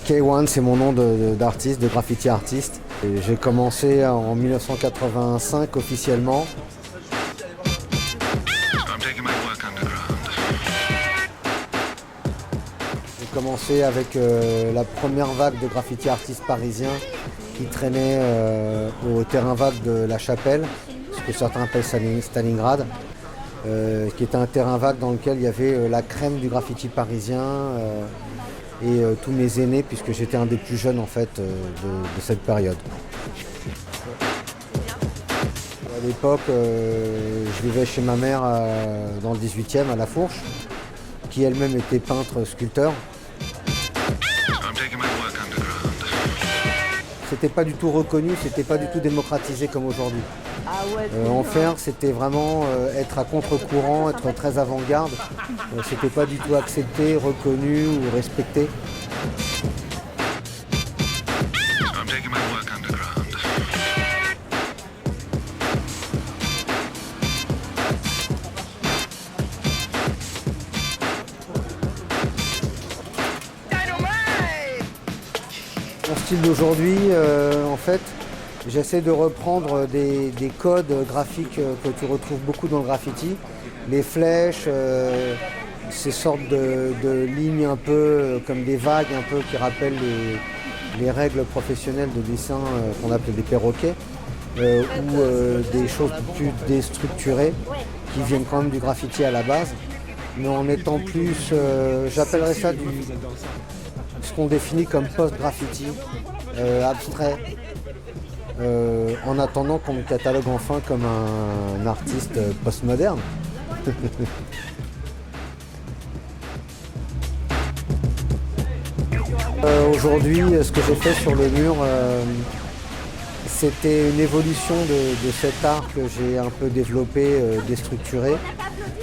K1, c'est mon nom d'artiste, de graffiti artiste. J'ai commencé en 1985 officiellement. J'ai commencé avec la première vague de graffiti artistes parisiens qui traînait au terrain vague de La Chapelle, ce que certains appellent Stalingrad, qui était un terrain vague dans lequel il y avait la crème du graffiti parisien et tous mes aînés, puisque j'étais un des plus jeunes en fait de cette période. À l'époque, je vivais chez ma mère dans le 18e à La Fourche, qui elle-même était peintre sculpteur. C'était pas du tout reconnu, c'était pas du tout démocratisé comme aujourd'hui. En faire, c'était vraiment être à contre-courant, être très avant-garde. C'était pas du tout accepté, reconnu ou respecté. Mon style d'aujourd'hui, en fait, j'essaie de reprendre des codes graphiques que tu retrouves beaucoup dans le graffiti. Les flèches, ces sortes de lignes un peu comme des vagues, un peu qui rappellent les règles professionnelles de dessin qu'on appelle des perroquets, ou des choses plus déstructurées qui viennent quand même du graffiti à la base. Mais en étant plus, j'appellerais ça ce qu'on définit comme post-graffiti, abstrait, en attendant qu'on me catalogue enfin comme un artiste postmoderne. Aujourd'hui, ce que j'ai fait sur le mur, c'était une évolution de cet art que j'ai un peu développé, déstructuré,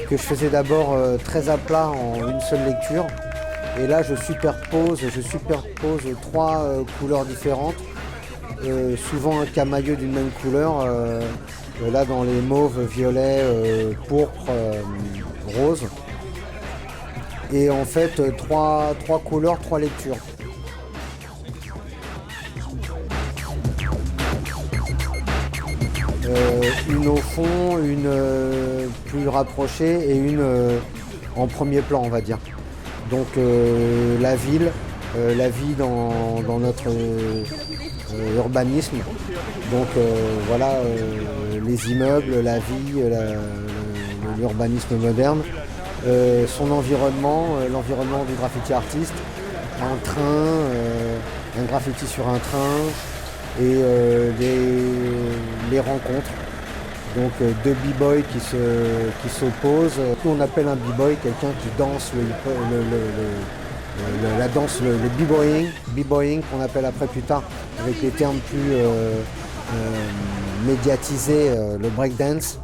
que je faisais d'abord très à plat en une seule lecture. Et là, je superpose trois couleurs différentes, souvent un camailleux d'une même couleur, là dans les mauves, violets, pourpre, rose. Et en fait, trois couleurs, trois lectures. Une au fond, une plus rapprochée et une en premier plan, on va dire. Donc la ville, la vie dans notre urbanisme. Donc voilà, les immeubles, la vie, l'urbanisme moderne, son environnement, l'environnement du graffiti artiste, un train, un graffiti sur un train et les rencontres. Donc deux b-boys qui s'opposent. On appelle un b-boy quelqu'un qui danse la danse, le b-boying qu'on appelle après plus tard avec les termes plus médiatisés, le breakdance.